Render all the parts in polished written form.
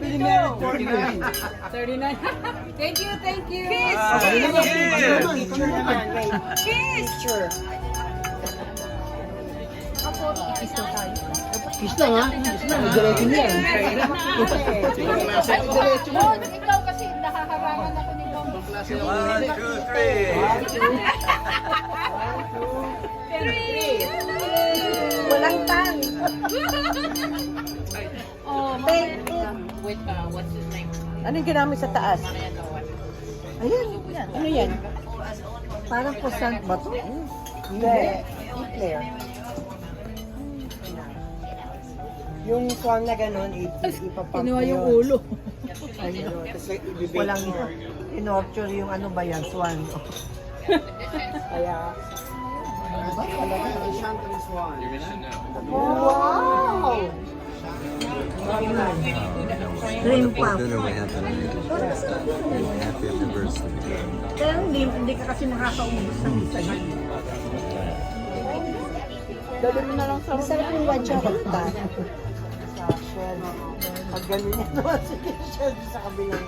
Happily married 49. 39. Thank you, thank you. Kiss! Picture naman, wait. Kiss! Picture. Kiss daw tayo. Kiss lang ha? Kiss lang. Diretso niya. Diretso mo. Oh, ikaw kasi nakaharangan ako ni Dong. 1, 2, 3. Walang tang. Oh, Thank you. wait, what's his name? Anong ginamit sa taas? Ayan. Ano yan? Parang croissant ba to? Hindi. Eclair. Yung swan na gano'n, ipapump Kinuha yung yun. ulo. Ayun. Tapos ibibake Walang mo. inorture yung ano ba yan? Swan. Kaya, Wow! Dream puff. Dinner we have tonight. Happy anniversary. Kaya hindi ka kasi nakakaubos ng isa yun. Dali mo na lang sa Masarap yung one chocolate ba? Sa shell. Pag ganun yan naman si shell sa kabilang.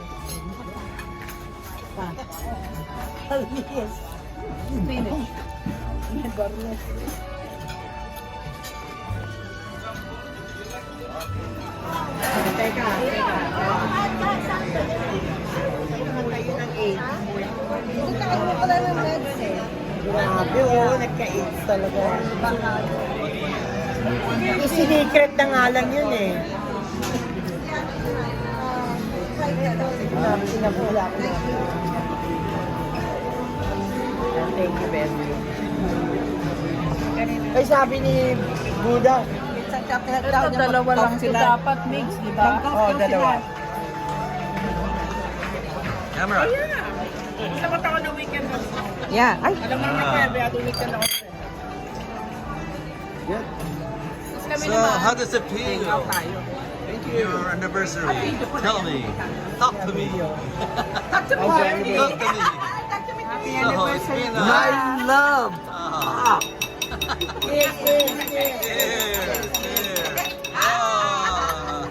Yes. Finish. Teka. Tayo ng 8. Nagkakaan mo pala ng meds eh. grabe oh, nagka-AIDS talaga. Isinikret na nga lang yun eh. Sinabula ko na. Thank you, baby. Ay, sabi ni Buddha. Ito, dalawa lang sila. Dapat mix, di ba? Oo, dalawa. Camera. Yeah. Ay. So, how does it feel? Your anniversary. Tell me. Talk to me. Talk to me. Talk to me. So, it's been My love. Cheers. Cheers. Ah.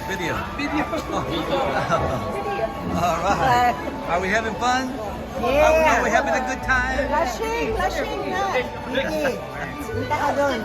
Video. All right. Are we having fun? Are we having a good time? Lashing na. Sige. Punta ka doon.